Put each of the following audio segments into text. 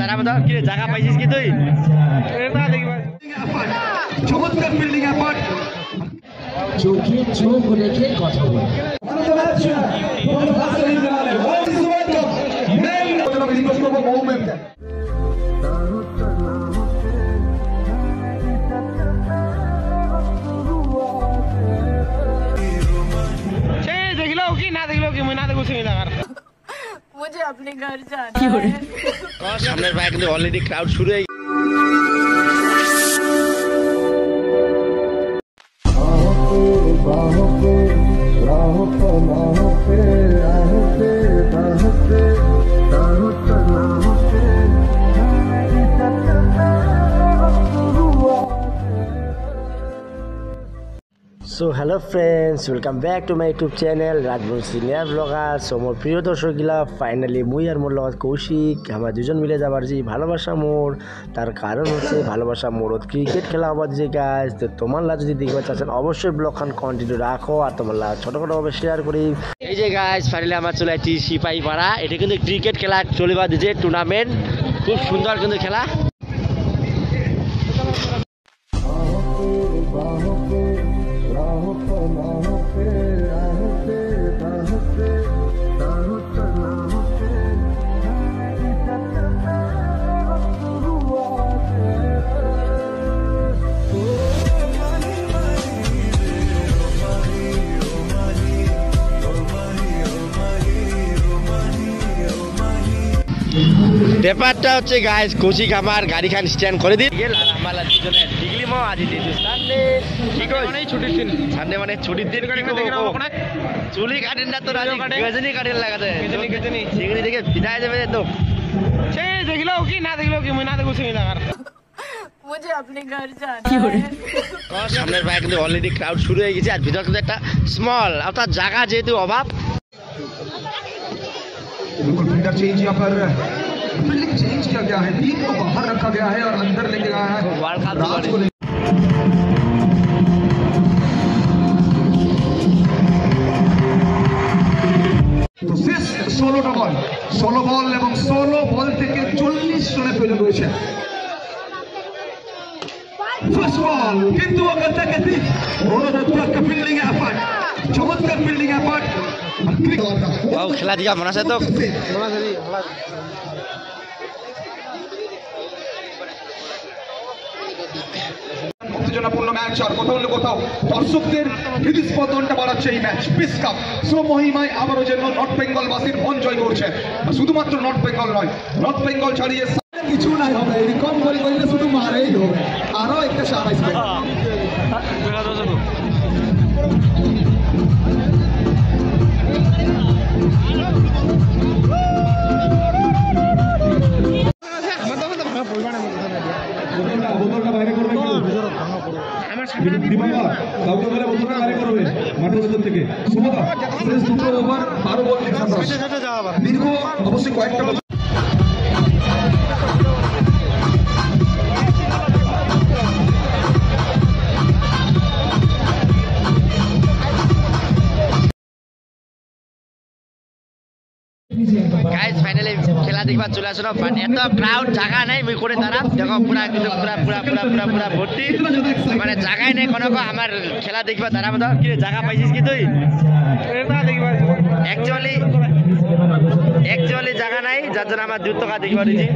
দাঁড়াবো দাও কি জায়গা পাইছিস কি তুই চমৎকার ফিল্ডিং এফর্ট চোখে চোখ রেখে কথা বল मुझे अपने घर जाना है। সামনের ভাই কিন্তু অলরেডি ক্রাউড শুরু হয়ে so hello friends, welcome back to my YouTube channel রাজবংশ সিনিয়র ব্লগার। সো মোর প্রিয় দর্শকগিলা ফাইনালি মুই আর মোর লগত কৌশিক আমরা দুজন মিলে যাবার যে ভালোবাসা মোর, তার কারণ হচ্ছে ভালোবাসা মোরত ক্রিকেট খেলা হবার যে গাছ। তো তোমার লা যদি দেখতে চাচ্ছেন অবশ্যই ব্লগখান কন্টিনিউ রাখো আর তোমার লা ছোটোখাটোভাবে শেয়ার করি। এই যে গাইস ফাইনালি আমার চলে আসছি সিপাহী পাড়া। এটা কিন্তু ক্রিকেট খেলা চলিবার দিচ্ছে টুর্নামেন্ট, খুব সুন্দর কিন্তু খেলা। ব্যাপারটা হচ্ছে গাইস কৌশিক আমার গাড়িখান স্ট্যান্ড করে দিন আমার দুজনে ডিগ্রি মো আজ সানডে ঠিক আছে ছুটির দিন। সানডে মানে ছুটির দিন চুলি কাটেন না তো গজনি কাটেন লাগাতে চিংড়ি থেকে বিদায় যাবে তো সে দেখলো কি না দেখলো কি মুই না দেখো চিংড়ি লাগার मुझे अपने घर जाना है। সামনের ভাই কিন্তু অলরেডি ক্রাউড শুরু হয়ে গেছে আর ভিতর কিন্তু একটা স্মল অর্থাৎ জায়গা যেহেতু অভাব। बिल्कुल फिल्डर चेंज यहाँ पर फील्डिंग चेंज किया गया है, टीम को बाहर रखा गया है और अंदर लेके गया है वर्ल्ड कप राज को। তো শেষ 16টা বল, 16 বল এবং 16 বল থেকে 40 রানের প্রয়োজন রয়েছে। ফার্স্ট বল কিন্তু গতি অনুরোধ ফিল্ডিং এফর্ট, চমৎকার ফিল্ডিং এফর্ট। খেলা দিঘা মনে আছে তো উত্তেজনাপূর্ণ ম্যাচ আর কোথাও না কোথাও দর্শকদের হৃদস্পন্দনটা বাড়াচ্ছে এই ম্যাচ। পিস কাপ মহিমায় আবারও যেন নর্থ বেঙ্গল বাসীর মন জয় করছে। শুধুমাত্র নর্থ বেঙ্গল নয়, নর্থ বেঙ্গল ছাড়িয়ে কিছু নাই হবে, কম করে করলে শুধু মারেই হবে। আরো একটা সার আসবে। বোতলটা বাইরে করবে, কাউকে বলে বোতলটা বাইরে করবে মাঠের ভেতর থেকে। সুমতা শেষ দুটো ওভার 12 বল দীর্ঘ অবশ্যই কয়েকটা গাইস ফাইনালি খেলা দেখবার চলে আসলো। বাট এত ক্রাউড জায়গা নাই মুই করে দাঁড়াম দেখো পুরা কিন্তু পুরা পুরা পুরা পুরা পুরা ভর্তি, মানে জায়গায় নেই কোনো। আমার খেলা দেখবার দাঁড়াবো দাও কি জায়গা পাইছিস কি তুই অ্যাকচুয়ালি জায়গা নাই, যার জন্য আমার 2 টাকা দেখবার দিচ্ছি।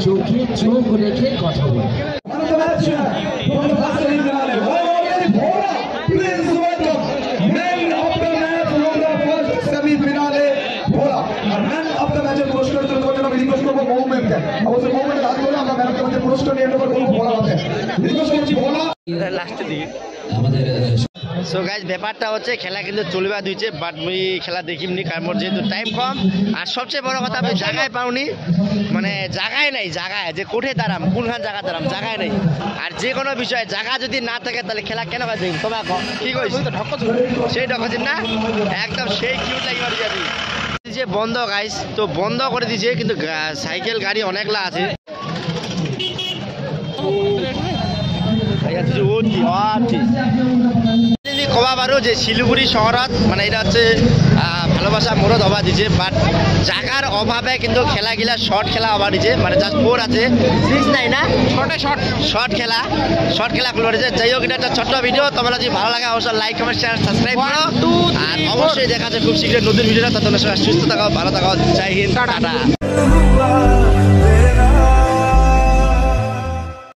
চোখে চোখ রেখে কথা বল। সো গাইস ব্যাপারটা হচ্ছে খেলা কিন্তু চলবা দিচ্ছে, বাট মুই খেলা দেখিমনি কারণ মোর যেহেতু টাইম কম। আর সবচেয়ে বড় কথা আমি জায়গায় পাওনি, মানে জায়গায় নাই, জায়গায় যে কোঠে দাঁড়াম কোনখান জায়গা দাঁড়াম জায়গায় নেই। আর যে কোনো বিষয়ে জায়গা যদি না থাকে তাহলে খেলা কেন কাজ তোমার কি কইস সেই ঢকছিস না একদম সেই কিউট লাগিবার যাবি যে বন্ধ গাইস। তো বন্ধ করে দিয়েছে কিন্তু সাইকেল গাড়ি অনেকলা আছে। কবা পারো যে শিলিগুড়ি শহরত মানে এটা হচ্ছে ভালো ভালোবাসা মোরও দবা দিছে বাট জায়গার অভাবে কিন্তু খেলাগুলা শর্ট খেলা হবার দিছে মানে জাস্ট 4 আছে 6 নাই না শর্ট খেলা খুলে দিছে যাই হোক এটা একটা ছোট্ট ভিডিও তোমরা যদি ভালো লাগে অবশ্যই লাইক কমেন্ট শেয়ার সাবস্ক্রাইব করো আর অবশ্যই দেখা যাচ্ছে খুব শীঘ্রই নতুন ভিডিওটা ততক্ষণ সুস্থ থাকো ভালো থাকো জয় হিন্দ টাটা